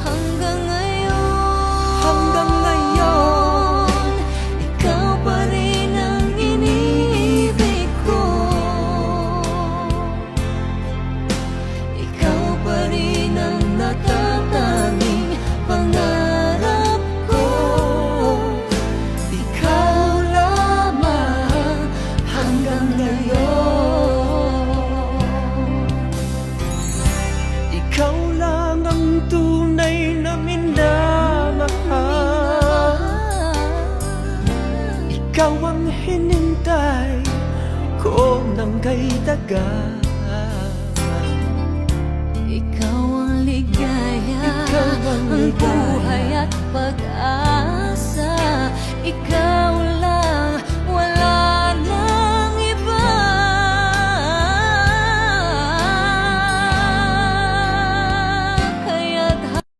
Hanggang ngayon, ikaw pa rin ang iniibig ko. Ikaw pa rin ang natatanging pangarap ko. Ikaw lamang hanggang ngayon. Ikaw lang ang tunay na minamahal. Ikaw ang hinintay ko ng kay tagal. Ikaw ang ligaya, Ikaw ang ligaya. buhay at pag-asa. Ikaw